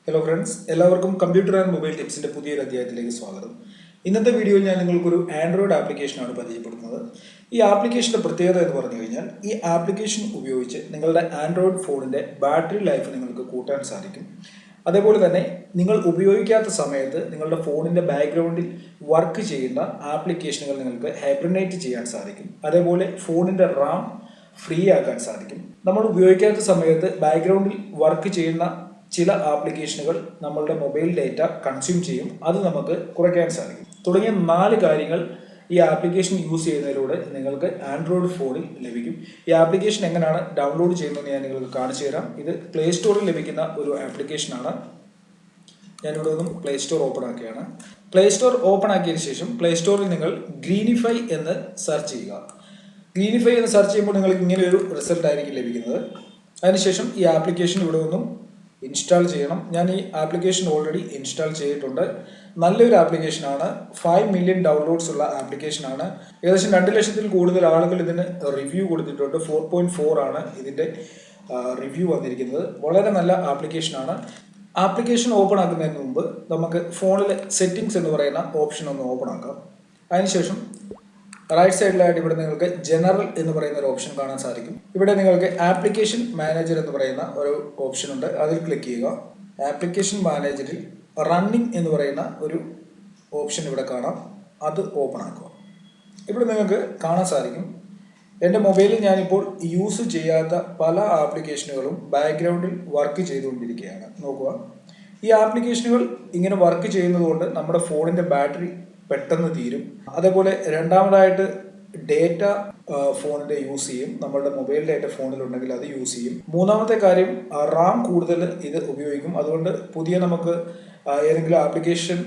Hello friends, എല്ലാവർക്കും computer and mobile ടിപ്സിൻ്റെ പുതിയൊരു അധ്യായത്തിലേക്ക് സ്വാഗതം. ഇന്നത്തെ വീഡിയോയിൽ ഞാൻ നിങ്ങൾക്കൊരു ആൻഡ്രോയിഡ് ആപ്ലിക്കേഷനാണ് പരിചയപ്പെടുത്തുന്നത്. ഈ ആപ്ലിക്കേഷൻ്റെ പ്രത്യേകത എന്ന് പറഞ്ഞു കഴിഞ്ഞാൽ ഈ ആപ്ലിക്കേഷൻ ഉപയോഗിച്ച് നിങ്ങളുടെ ആൻഡ്രോയിഡ് ഫോണിൻ്റെ ബാറ്ററി ലൈഫ് നിങ്ങൾക്ക് കൂട്ടാൻ സാധിക്കും. അതേപോലെ തന്നെ നിങ്ങൾ ഉപയോഗിക്കാത്ത സമയത്ത് നിങ്ങളുടെ ഫോണിൻ്റെ ബാക്ക്ഗ്രൗണ്ടിൽ വർക്ക് ചെയ്യുന്ന ആപ്ലിക്കേഷനുകൾ നിങ്ങൾക്ക് ഹൈബ്രിനേറ്റ് ചെയ്യാൻ സാധിക്കും. അതേപോലെ ഫോണിൻ്റെ റാം ഫ്രീ ആക്കാൻ സാധിക്കും. നമ്മൾ ഉപയോഗിക്കാത്ത സമയത്ത് ബാക്ക്ഗ്രൗണ്ടിൽ വർക്ക് ചെയ്യുന്ന ചില ആപ്ലിക്കേഷനുകൾ നമ്മളുടെ മൊബൈൽ ഡേറ്റ കൺസ്യൂം ചെയ്യും. അത് നമുക്ക് കുറയ്ക്കാൻ സാധിക്കും. തുടങ്ങിയ 4 കാര്യങ്ങൾ ഈ ആപ്ലിക്കേഷൻ യൂസ് ചെയ്യുന്നതിലൂടെ നിങ്ങൾക്ക് ആൻഡ്രോയിഡ് ഫോണിൽ ലഭിക്കും. ഈ ആപ്ലിക്കേഷൻ എങ്ങനെയാണ് ഡൗൺലോഡ് ചെയ്യുന്നതെന്ന് ഞാൻ നിങ്ങൾക്ക് കാണിച്ചു തരാം. ഇത് പ്ലേ സ്റ്റോറിൽ ലഭിക്കുന്ന ഒരു ആപ്ലിക്കേഷനാണ്. ഞാനിവിടെ നിന്നും പ്ലേ സ്റ്റോർ ഓപ്പൺ ആക്കുകയാണ്. പ്ലേ സ്റ്റോർ ഓപ്പൺ ആക്കിയതിനു ശേഷം പ്ലേ സ്റ്റോറിൽ നിങ്ങൾ ഗ്രീനിഫൈ എന്ന് സെർച്ച് ചെയ്യുക. ഗ്രീനിഫൈ എന്ന് സെർച്ച് ചെയ്യുമ്പോൾ നിങ്ങൾക്ക് ഇങ്ങനെ ഒരു റിസൾട്ട് ആയിരിക്കും ലഭിക്കുന്നത്. അതിനുശേഷം ഈ ആപ്ലിക്കേഷൻ ഇവിടെ നിന്നും ഇൻസ്റ്റാൾ ചെയ്യണം. ഞാൻ ഈ ആപ്ലിക്കേഷൻ ഓൾറെഡി ഇൻസ്റ്റാൾ ചെയ്തിട്ടുണ്ട്. നല്ലൊരു ആപ്ലിക്കേഷനാണ്. 5 മില്യൺ ഡൗൺലോഡ്സ് ഉള്ള ആപ്ലിക്കേഷനാണ്. ഏകദേശം 2 ലക്ഷത്തിൽ കൂടുതൽ ആളുകൾ ഇതിന് റിവ്യൂ കൊടുത്തിട്ടുണ്ട്. 4.4 ആണ് ഇതിൻ്റെ റിവ്യൂ വന്നിരിക്കുന്നത്. വളരെ നല്ല ആപ്ലിക്കേഷനാണ്. ആപ്ലിക്കേഷൻ ഓപ്പൺ ആക്കുന്നതിന് മുമ്പ് നമുക്ക് ഫോണിൽ സെറ്റിംഗ്സ് എന്ന് പറയുന്ന ഓപ്ഷൻ ഒന്ന് ഓപ്പൺ ആക്കാം. അതിനുശേഷം റൈറ്റ് സൈഡിലായിട്ട് ഇവിടെ നിങ്ങൾക്ക് ജനറൽ എന്ന് പറയുന്ന ഒരു ഓപ്ഷൻ കാണാൻ സാധിക്കും. ഇവിടെ നിങ്ങൾക്ക് ആപ്ലിക്കേഷൻ മാനേജർ എന്ന് പറയുന്ന ഒരു ഓപ്ഷൻ ഉണ്ട്. അതിൽ ക്ലിക്ക് ചെയ്യുക. ആപ്ലിക്കേഷൻ മാനേജറിൽ റണ്ണിങ് എന്ന് പറയുന്ന ഒരു ഓപ്ഷൻ ഇവിടെ കാണാം. അത് ഓപ്പൺ ആക്കുക. ഇവിടെ നിങ്ങൾക്ക് കാണാൻ സാധിക്കും എൻ്റെ മൊബൈലിൽ ഞാനിപ്പോൾ യൂസ് ചെയ്യാത്ത പല ആപ്ലിക്കേഷനുകളും ബാക്ക്ഗ്രൗണ്ടിൽ വർക്ക് ചെയ്തുകൊണ്ടിരിക്കുകയാണ്. നോക്കുക, ഈ ആപ്ലിക്കേഷനുകൾ ഇങ്ങനെ വർക്ക് ചെയ്യുന്നതുകൊണ്ട് നമ്മുടെ ഫോണിൻ്റെ ബാറ്ററി പെട്ടെന്ന് തീരും. അതേപോലെ രണ്ടാമതായിട്ട് ഡേറ്റ ഫോണിൻ്റെ യൂസ് ചെയ്യും. നമ്മളുടെ മൊബൈൽ ഡേറ്റ ഫോണിലുണ്ടെങ്കിൽ അത് യൂസ് ചെയ്യും. മൂന്നാമത്തെ കാര്യം, റാം കൂടുതൽ ഇത് ഉപയോഗിക്കും. അതുകൊണ്ട് പുതിയ നമുക്ക് ഏതെങ്കിലും ആപ്ലിക്കേഷൻ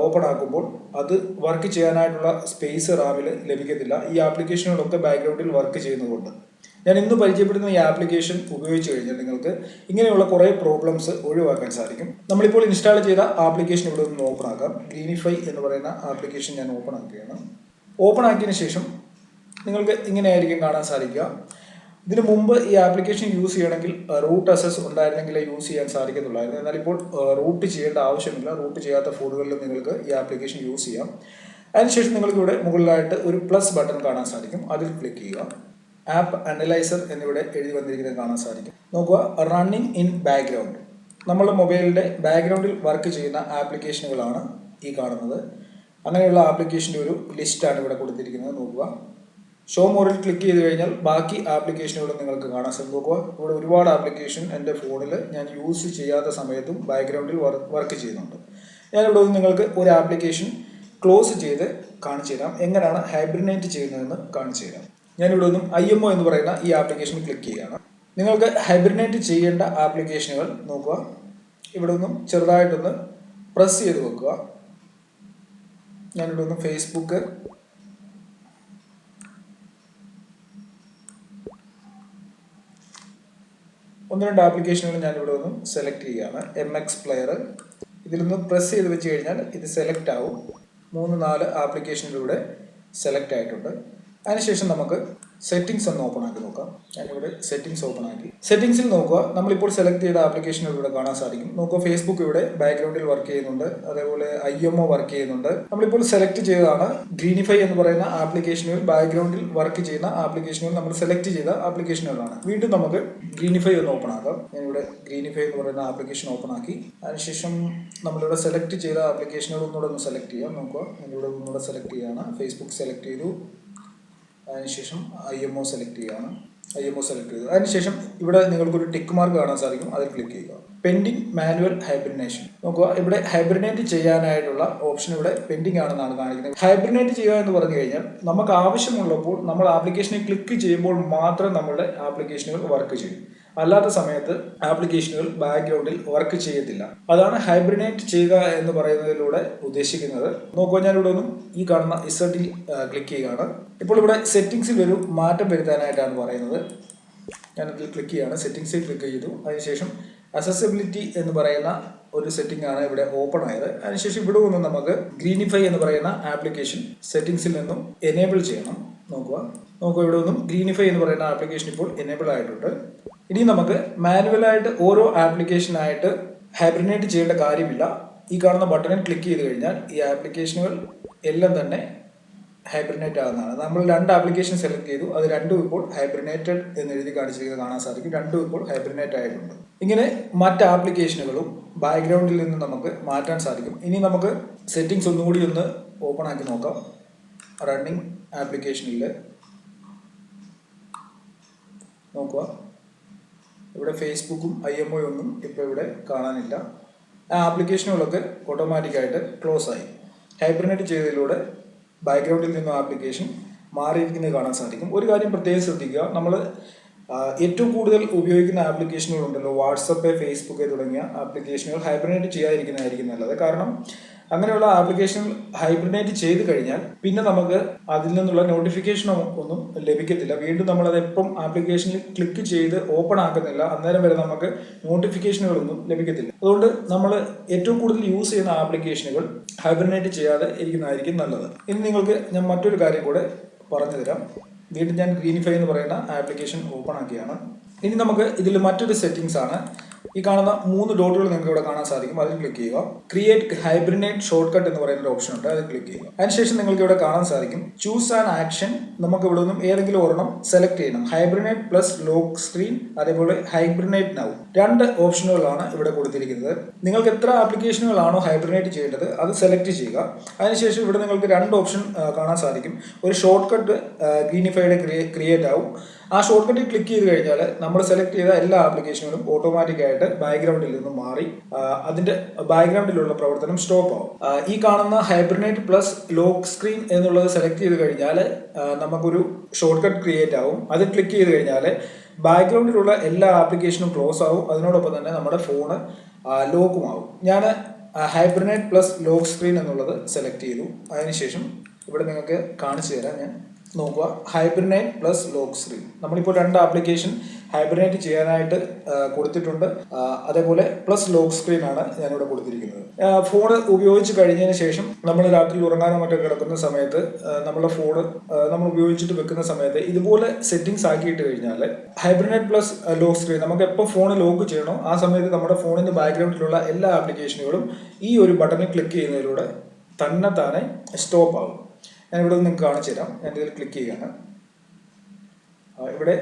ഓപ്പൺ ആക്കുമ്പോൾ അത് വർക്ക് ചെയ്യാനായിട്ടുള്ള സ്പേസ് റാമിൽ ലഭിക്കത്തില്ല. ഈ ആപ്ലിക്കേഷനുകളൊക്കെ ബാക്ക്ഗ്രൗണ്ടിൽ വർക്ക് ചെയ്യുന്നതുകൊണ്ട് ഞാൻ ഇന്ന് പരിചയപ്പെടുന്ന ഈ ആപ്ലിക്കേഷൻ ഉപയോഗിച്ച് കഴിഞ്ഞാൽ നിങ്ങൾക്ക് ഇങ്ങനെയുള്ള കുറേ പ്രോബ്ലംസ് ഒഴിവാക്കാൻ സാധിക്കും. നമ്മളിപ്പോൾ ഇൻസ്റ്റാൾ ചെയ്ത ആപ്ലിക്കേഷൻ ഇവിടെ നിന്ന് ഓപ്പൺ ആക്കാം. ഗ്രീനിഫൈ എന്ന് പറയുന്ന ആപ്ലിക്കേഷൻ ഞാൻ ഓപ്പൺ ആക്കുകയാണ്. ഓപ്പൺ ആക്കിയതിന് ശേഷം നിങ്ങൾക്ക് ഇങ്ങനെയായിരിക്കും കാണാൻ സാധിക്കുക. ഇതിനു മുമ്പ് ഈ ആപ്ലിക്കേഷൻ യൂസ് ചെയ്യണമെങ്കിൽ റൂട്ട് അസസ് ഉണ്ടായിരുന്നെങ്കിലേ യൂസ് ചെയ്യാൻ സാധിക്കത്തുള്ളായിരുന്നു. എന്നാൽ ഇപ്പോൾ റൂട്ട് ചെയ്യേണ്ട ആവശ്യമില്ല. റൂട്ട് ചെയ്യാത്ത ഫോണുകളിൽ നിങ്ങൾക്ക് ഈ ആപ്ലിക്കേഷൻ യൂസ് ചെയ്യാം. അതിനുശേഷം നിങ്ങൾക്ക് ഇവിടെ മുകളിലായിട്ട് ഒരു പ്ലസ് ബട്ടൺ കാണാൻ സാധിക്കും. അതിൽ ക്ലിക്ക് ചെയ്യുക. ആപ്പ് അനലൈസർ എന്നിവിടെ എഴുതി വന്നിരിക്കുന്നത് കാണാൻ സാധിക്കും. നോക്കുക, റണ്ണിങ് ഇൻ ബാക്ക്ഗ്രൗണ്ട്. നമ്മുടെ മൊബൈലിൻ്റെ ബാക്ക്ഗ്രൗണ്ടിൽ വർക്ക് ചെയ്യുന്ന ആപ്ലിക്കേഷനുകളാണ് ഈ കാണുന്നത്. അങ്ങനെയുള്ള ആപ്ലിക്കേഷൻ്റെ ഒരു ലിസ്റ്റാണ് ഇവിടെ കൊടുത്തിരിക്കുന്നത്. നോക്കുക, ഷോ മോറിൽ ക്ലിക്ക് ചെയ്ത് കഴിഞ്ഞാൽ ബാക്കി ആപ്ലിക്കേഷനുകൾ നിങ്ങൾക്ക് കാണാൻ സാധിക്കും. നോക്കുക, ഇവിടെ ഒരുപാട് ആപ്ലിക്കേഷൻ എൻ്റെ ഫോണിൽ ഞാൻ യൂസ് ചെയ്യാത്ത സമയത്തും ബാക്ക്ഗ്രൗണ്ടിൽ വർക്ക് ചെയ്യുന്നുണ്ട്. ഞാനിവിടെ നിങ്ങൾക്ക് ഒരു ആപ്ലിക്കേഷൻ ക്ലോസ് ചെയ്ത് കാണിച്ചു തരാം. എങ്ങനെയാണ് ഹൈബ്രിനേറ്റ് ചെയ്യുന്നതെന്ന് കാണിച്ചു തരാം. ഞാനിവിടെ നിന്നും IMO എന്ന് പറയുന്ന ഈ ആപ്ലിക്കേഷൻ ക്ലിക്ക് ചെയ്യുകയാണ്. നിങ്ങൾക്ക് ഹൈബ്രിനേറ്റ് ചെയ്യേണ്ട ആപ്ലിക്കേഷനുകൾ നോക്കുക. ഇവിടെ നിന്നും ചെറുതായിട്ടൊന്ന് പ്രസ് ചെയ്ത് വെക്കുക. ഞാനിവിടെ നിന്നും ഫേസ്ബുക്ക്, ഒന്ന് രണ്ട് ആപ്ലിക്കേഷനുകൾ ഞാനിവിടെ നിന്നും സെലക്ട് ചെയ്യുകയാണ്. MX പ്ലെയർ ഇതിൽ നിന്ന് പ്രസ് ചെയ്ത് വെച്ച് കഴിഞ്ഞാൽ ഇത് സെലക്ട് ആവും. 3-4 ആപ്ലിക്കേഷനിലൂടെ സെലക്ട് ആയിട്ടുണ്ട്. അതിനുശേഷം നമുക്ക് സെറ്റിംഗ്സ് ഒന്ന് ഓപ്പൺ ആക്കി നോക്കാം. ഞാനിവിടെ സെറ്റിംഗ്സ് ഓപ്പൺ ആക്കി. സെറ്റിംഗ്സിൽ നോക്കുക, നമ്മളിപ്പോൾ സെലക്ട് ചെയ്ത ആപ്ലിക്കേഷനുകൾ ഇവിടെ കാണാൻ സാധിക്കും. നോക്കുക, ഫേസ്ബുക്ക് ഇവിടെ ബാക്ക്ഗ്രൗണ്ടിൽ വർക്ക് ചെയ്യുന്നുണ്ട്. അതേപോലെ IMO വർക്ക് ചെയ്യുന്നുണ്ട്. നമ്മളിപ്പോൾ സെലക്ട് ചെയ്തതാണ് ഗ്രീനിഫൈ എന്ന് പറയുന്ന ആപ്ലിക്കേഷനുകൾ. ബാക്ക്ഗ്രൗണ്ടിൽ വർക്ക് ചെയ്യുന്ന ആപ്ലിക്കേഷനുകൾ നമ്മൾ സെലക്ട് ചെയ്ത ആപ്ലിക്കേഷനുകളാണ്. വീണ്ടും നമുക്ക് ഗ്രീനിഫൈ ഒന്ന് ഓപ്പൺ ആക്കാം. ഞാനിവിടെ ഗ്രീനിഫൈ എന്ന് പറയുന്ന ആപ്ലിക്കേഷൻ ഓപ്പൺ ആക്കി. അതിനുശേഷം നമ്മളിവിടെ സെലക്ട് ചെയ്ത ആപ്ലിക്കേഷനുകൾ ഒന്നുകൂടെ ഒന്ന് സെലക്ട് ചെയ്യാം. നോക്കുക, ഞാനിവിടെ ഒന്നുകൂടെ സെലക്ട് ചെയ്യുകയാണ്. ഫേസ്ബുക്ക് സെലക്ട് ചെയ്തു. അതിനുശേഷം IMO സെലക്ട് ചെയ്യുകയാണ്. IMO സെലക്ട് ചെയ്തു. അതിനുശേഷം ഇവിടെ നിങ്ങൾക്കൊരു ടിക്ക് മാർക്ക് കാണാൻ സാധിക്കും. അതിൽ ക്ലിക്ക് ചെയ്യുക. Pending manual hibernation. നോക്കുക, ഇവിടെ ഹൈബ്രിനേറ്റ് ചെയ്യാനായിട്ടുള്ള ഓപ്ഷൻ ഇവിടെ പെൻഡിങ് ആണെന്നാണ് കാണിക്കുന്നത്. ഹൈബ്രിനേറ്റ് ചെയ്യുക എന്ന് പറഞ്ഞു കഴിഞ്ഞാൽ നമുക്ക് ആവശ്യമുള്ളപ്പോൾ നമ്മൾ ആപ്ലിക്കേഷനെ ക്ലിക്ക് ചെയ്യുമ്പോൾ മാത്രം നമ്മുടെ ആപ്ലിക്കേഷനുകൾ വർക്ക് ചെയ്യും. അല്ലാത്ത സമയത്ത് ആപ്ലിക്കേഷനുകൾ ബാക്ക്ഗ്രൗണ്ടിൽ വർക്ക് ചെയ്യത്തില്ല. അതാണ് ഹൈബ്രിനേറ്റ് ചെയ്യുക എന്ന് പറയുന്നതിലൂടെ ഉദ്ദേശിക്കുന്നത്. നോക്കുക, ഞാനിവിടെ ഒന്നും ഈ കാണുന്ന ഇസർട്ടിൽ ക്ലിക്ക് ചെയ്യുകയാണ്. ഇപ്പോൾ ഇവിടെ സെറ്റിംഗ്സിൽ ഒരു മാറ്റം വരുത്താനായിട്ടാണ് പറയുന്നത്. ഞാനതിൽ ക്ലിക്ക് ചെയ്യുകയാണ്. സെറ്റിംഗ്സിൽ ക്ലിക്ക് ചെയ്തു. അതിനുശേഷം അക്സസിബിലിറ്റി എന്ന് പറയുന്ന ഒരു സെറ്റിംഗ് ആണ് ഇവിടെ ഓപ്പൺ ആയത്. അതിനുശേഷം ഇവിടെ നിന്നും നമുക്ക് ഗ്രീനിഫൈ എന്ന് പറയുന്ന ആപ്ലിക്കേഷൻ സെറ്റിംഗ്സിൽ നിന്നും എനേബിൾ ചെയ്യണം. നോക്കുക, ഇവിടെ നിന്നും ഗ്രീനിഫൈ എന്ന് പറയുന്ന ആപ്ലിക്കേഷൻ ഇപ്പോൾ എനേബിൾ ആയിട്ടുണ്ട്. ഇനി നമുക്ക് മാനുവലായിട്ട് ഓരോ ആപ്ലിക്കേഷനായിട്ട് ഹൈബ്രിനേറ്റ് ചെയ്യേണ്ട കാര്യമില്ല. ഈ കാണുന്ന ബട്ടണിൽ ക്ലിക്ക് ചെയ്ത് കഴിഞ്ഞാൽ ഈ ആപ്ലിക്കേഷനുകൾ എല്ലാം തന്നെ ഹൈബ്രിനേറ്റ് ആകുന്നതാണ്. നമ്മൾ 2 ആപ്ലിക്കേഷൻ സെലക്ട് ചെയ്തു, അത് രണ്ടും ഇപ്പോൾ ഹൈബ്രിനേറ്റഡ് എന്ന് എഴുതി കാണിച്ചിരിക്കുന്നത് കാണാൻ സാധിക്കും. രണ്ടും ഇപ്പോൾ ഹൈബ്രിനേറ്റ് ആയിട്ടുണ്ട്. ഇങ്ങനെ മറ്റ് ആപ്ലിക്കേഷനുകളും ബാക്ക്ഗ്രൗണ്ടിൽ നിന്ന് നമുക്ക് മാറ്റാൻ സാധിക്കും. ഇനി നമുക്ക് സെറ്റിംഗ്സ് ഒന്നുകൂടി ഒന്ന് ഓപ്പൺ ആക്കി നോക്കാം. റണ്ണിങ് ആപ്ലിക്കേഷനിൽ നോക്കുക. ഇവിടെ ഫേസ്ബുക്കും IMO ഒന്നും ഇപ്പോൾ ഇവിടെ കാണാനില്ല. ആ ആപ്ലിക്കേഷനുകളൊക്കെ ഓട്ടോമാറ്റിക്കായിട്ട് ക്ലോസ് ആയി. ഹൈബ്രിനേറ്റ് ചെയ്തതിലൂടെ ബാക്ക്ഗ്രൗണ്ടിൽ നിന്നും ആപ്ലിക്കേഷൻ മാറിയിരിക്കുന്നത് കാണാൻ സാധിക്കും. ഒരു കാര്യം പ്രത്യേകം ശ്രദ്ധിക്കുക, നമ്മൾ ഏറ്റവും കൂടുതൽ ഉപയോഗിക്കുന്ന ആപ്ലിക്കേഷനുകളുണ്ടല്ലോ, വാട്സപ്പ്, ഫേസ്ബുക്ക് തുടങ്ങിയ ആപ്ലിക്കേഷനുകൾ ഹൈബ്രിനേറ്റ് ചെയ്യാതിരിക്കുന്നതായിരിക്കും നല്ലത്. കാരണം അങ്ങനെയുള്ള ആപ്ലിക്കേഷനുകൾ ഹൈബ്രിനേറ്റ് ചെയ്ത് കഴിഞ്ഞാൽ പിന്നെ നമുക്ക് അതിൽ നിന്നുള്ള നോട്ടിഫിക്കേഷൻ ഒന്നും ലഭിക്കത്തില്ല. വീണ്ടും നമ്മളത് എപ്പം ആപ്ലിക്കേഷനിൽ ക്ലിക്ക് ചെയ്ത് ഓപ്പൺ ആക്കുന്നില്ല അന്നേരം വരെ നമുക്ക് നോട്ടിഫിക്കേഷനുകളൊന്നും ലഭിക്കത്തില്ല. അതുകൊണ്ട് നമ്മൾ ഏറ്റവും കൂടുതൽ യൂസ് ചെയ്യുന്ന ആപ്ലിക്കേഷനുകൾ ഹൈബ്രിനേറ്റ് ചെയ്യാതെ ഇരിക്കുന്നതായിരിക്കും നല്ലത്. ഇനി നിങ്ങൾക്ക് ഞാൻ മറ്റൊരു കാര്യം കൂടെ പറഞ്ഞു തരാം. വീണ്ടും ഞാൻ ഗ്രീനിഫൈ എന്ന് പറയുന്ന ആപ്ലിക്കേഷൻ ഓപ്പൺ ആക്കിയാണ്. ഇനി നമുക്ക് ഇതിൽ മറ്റൊരു സെറ്റിംഗ്സ് ആണ്. ഈ കാണുന്ന 3 ഡോട്ടുകൾ നിങ്ങൾക്ക് ഇവിടെ കാണാൻ സാധിക്കും. അതിൽ ക്ലിക്ക് ചെയ്യുക. ക്രിയേറ്റ് ഹൈബ്രിനേറ്റ് ഷോർട്ട് കട്ട് എന്ന് പറയുന്ന ഒരു ഓപ്ഷൻ ഉണ്ട്, അത് ക്ലിക്ക് ചെയ്യുക. അതിനുശേഷം നിങ്ങൾക്ക് ഇവിടെ കാണാൻ സാധിക്കും ചൂസ് ആൻ ആക്ഷൻ. നമുക്ക് ഇവിടെ നിന്നും ഏതെങ്കിലും ഒരെണ്ണം സെലക്ട് ചെയ്യണം. ഹൈബ്രിനേറ്റ് പ്ലസ് ലോക്ക് സ്ക്രീൻ, അതേപോലെ ഹൈബ്രിനേറ്റ് നൗ. 2 ഓപ്ഷനുകളാണ് ഇവിടെ കൊടുത്തിരിക്കുന്നത്. നിങ്ങൾക്ക് എത്ര ആപ്ലിക്കേഷനുകളാണോ ഹൈബ്രിനേറ്റ് ചെയ്യേണ്ടത് അത് സെലക്ട് ചെയ്യുക. അതിനുശേഷം ഇവിടെ നിങ്ങൾക്ക് 2 ഓപ്ഷൻ കാണാൻ സാധിക്കും. ഒരു ഷോർട്ട് കട്ട് ഗ്രീനിഫൈഡ് ക്രിയേറ്റ് ആവും. ആ ഷോർട്ട് കട്ടിൽ ക്ലിക്ക് ചെയ്ത് കഴിഞ്ഞാൽ നമ്മൾ സെലക്ട് ചെയ്ത എല്ലാ ആപ്ലിക്കേഷനുകളും ഓട്ടോമാറ്റിക്കായിട്ട് ബാക്ക്ഗ്രൗണ്ടിൽ നിന്ന് മാറി അതിന്റെ ബാക്ക്ഗ്രൗണ്ടിലുള്ള പ്രവർത്തനം സ്റ്റോപ്പ് ആവും. ഈ കാണുന്ന ഹൈബ്രിനേറ്റ് പ്ലസ് ലോക്ക് സ്ക്രീൻ എന്നുള്ളത് സെലക്ട് ചെയ്ത് കഴിഞ്ഞാൽ നമുക്കൊരു ഷോർട്ട് കട്ട് ക്രിയേറ്റ് ആവും. അത് ക്ലിക്ക് ചെയ്ത് കഴിഞ്ഞാൽ ബാക്ക്ഗ്രൗണ്ടിലുള്ള എല്ലാ ആപ്ലിക്കേഷനും ക്ലോസ് ആവും. അതിനോടൊപ്പം തന്നെ നമ്മുടെ ഫോണ് ലോക്കും ആവും. ഞാൻ ഹൈബ്രിനേറ്റ് പ്ലസ് ലോക്ക് സ്ക്രീൻ എന്നുള്ളത് സെലക്ട് ചെയ്തു. അതിനുശേഷം ഇവിടെ നിങ്ങൾക്ക് കാണിച്ചു തരാം. ഞാൻ നോക്കുക, ഹൈബ്രിനേറ്റ് പ്ലസ് ലോക്ക് സ്ക്രീൻ. നമ്മളിപ്പോൾ 2 ആപ്ലിക്കേഷൻ ഹൈബ്രിനേറ്റ് ചെയ്യാനായിട്ട് കൊടുത്തിട്ടുണ്ട്. അതേപോലെ പ്ലസ് ലോക്ക് സ്ക്രീൻ ആണ് ഞാനിവിടെ കൊടുത്തിരിക്കുന്നത്. ഫോൺ ഉപയോഗിച്ച് കഴിഞ്ഞതിന് ശേഷം നമ്മൾ രാത്രി ഉറങ്ങാനോ മറ്റോ കിടക്കുന്ന സമയത്ത് നമ്മുടെ ഫോണ് നമ്മൾ ഉപയോഗിച്ചിട്ട് വെക്കുന്ന സമയത്ത് ഇതുപോലെ സെറ്റിംഗ്സ് ആക്കിയിട്ട് കഴിഞ്ഞാൽ ഹൈബ്രിനേറ്റ് പ്ലസ് ലോക്ക് സ്ക്രീൻ നമുക്ക് എപ്പോൾ ഫോൺ ലോക്ക് ചെയ്യണോ ആ സമയത്ത് നമ്മുടെ ഫോണിന്റെ ബാക്ക്ഗ്രൗണ്ടിലുള്ള എല്ലാ ആപ്ലിക്കേഷനുകളും ഈ ഒരു ബട്ടണിൽ ക്ലിക്ക് ചെയ്യുന്നതിലൂടെ തന്നെ സ്റ്റോപ്പ് ആകും. ഞാനിവിടെ നിങ്ങൾക്ക് കാണിച്ചു തരാം. ഞാൻ ഇതിൽ ക്ലിക്ക് ചെയ്യുകയാണ്. ഇവിടെ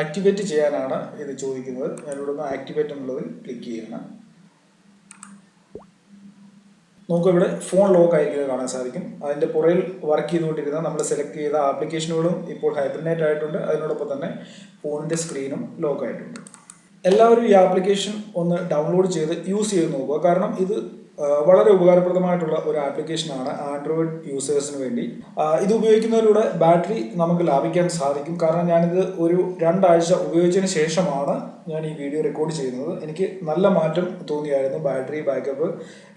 ആക്ടിവേറ്റ് ചെയ്യാനാണ് ഇത് ചോദിക്കുന്നത്. ഞാനിവിടെ നിന്ന് ആക്ടിവേറ്റ് എന്നുള്ളതിൽ ക്ലിക്ക് ചെയ്യുകയാണ്. നമുക്ക് ഇവിടെ ഫോൺ ലോക്ക് ആയിരിക്കുന്നത് കാണാൻ സാധിക്കും. അതിൻ്റെ പുറകിൽ വർക്ക് ചെയ്തുകൊണ്ടിരുന്ന നമ്മൾ സെലക്ട് ചെയ്ത ആപ്ലിക്കേഷനുകളും ഇപ്പോൾ ഹൈബ്രിനേറ്റ് ആയിട്ടുണ്ട്. അതിനോടൊപ്പം തന്നെ ഫോണിൻ്റെ സ്ക്രീനും ലോക്ക് ആയിട്ടുണ്ട്. എല്ലാവരും ഈ ആപ്ലിക്കേഷൻ ഒന്ന് ഡൗൺലോഡ് ചെയ്ത് യൂസ് ചെയ്ത് നോക്കുക. കാരണം ഇത് വളരെ ഉപകാരപ്രദമായിട്ടുള്ള ഒരു ആപ്ലിക്കേഷനാണ് ആൻഡ്രോയിഡ് യൂസേഴ്സിന് വേണ്ടി. ഇത് ഉപയോഗിക്കുന്നതിലൂടെ ബാറ്ററി നമുക്ക് ലാഭിക്കാൻ സാധിക്കും. കാരണം ഞാനിത് ഒരു 2 ആഴ്ച ഉപയോഗിച്ചതിന് ശേഷമാണ് ഞാൻ ഈ വീഡിയോ റെക്കോർഡ് ചെയ്യുന്നത്. എനിക്ക് നല്ല മാറ്റം തോന്നിയായിരുന്നു. ബാറ്ററി ബാക്കപ്പ്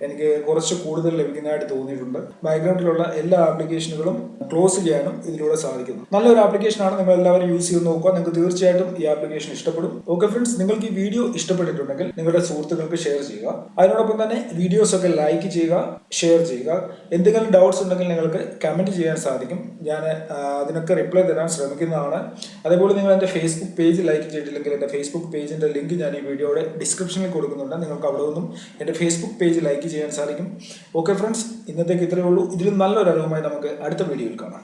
എനിക്ക് കുറച്ച് കൂടുതൽ ലഭിക്കുന്നതായിട്ട് തോന്നിയിട്ടുണ്ട്. ബാക്ക്ഗ്രൗണ്ടിലുള്ള എല്ലാ ആപ്ലിക്കേഷനുകളും ക്ലോസ് ചെയ്യാനും ഇതിലൂടെ സാധിക്കുന്നു. നല്ലൊരു ആപ്ലിക്കേഷനാണ്. നിങ്ങൾ എല്ലാവരും യൂസ് ചെയ്ത് നോക്കുക. നിങ്ങൾക്ക് തീർച്ചയായിട്ടും ഈ ആപ്ലിക്കേഷൻ ഇഷ്ടപ്പെടും. ഓക്കെ ഫ്രണ്ട്സ്, നിങ്ങൾക്ക് ഈ വീഡിയോ ഇഷ്ടപ്പെട്ടിട്ടുണ്ടെങ്കിൽ നിങ്ങളുടെ സുഹൃത്തുക്കൾക്ക് ഷെയർ ചെയ്യുക. അതിനോടൊപ്പം തന്നെ വീഡിയോസ് ഒക്കെ ലൈക്ക് ചെയ്യുക, ഷെയർ ചെയ്യുക. എന്തെങ്കിലും ഡൗട്ട്സ് ഉണ്ടെങ്കിൽ നിങ്ങൾക്ക് കമന്റ് ചെയ്യാൻ സാധിക്കും. ഞാൻ അതിനൊക്കെ റിപ്ലൈ തരാൻ ശ്രമിക്കുന്നതാണ്. അതേപോലെ നിങ്ങൾ എൻ്റെ ഫേസ്ബുക്ക് പേജ് ലൈക്ക് ചെയ്തിട്ടില്ലെങ്കിൽ എൻ്റെ ഫേസ്ബുക്ക് പേജിൻ്റെ ലിങ്ക് ഞാൻ ഈ വീഡിയോയുടെ ഡിസ്ക്രിപ്ഷനിൽ കൊടുക്കുന്നുണ്ട്. നിങ്ങൾക്ക് അവിടെ നിന്നും എൻ്റെ ഫേസ്ബുക്ക് പേജ് ലൈക്ക് ചെയ്യാൻ സാധിക്കും. ഓക്കെ ഫ്രണ്ട്സ്, ഇന്നത്തേക്ക് ഇത്രയേ ഉള്ളൂ. ഇതിലും നല്ലൊരു അറിവുമായി നമുക്ക് അടുത്ത വീഡിയോയിൽ കാണാം.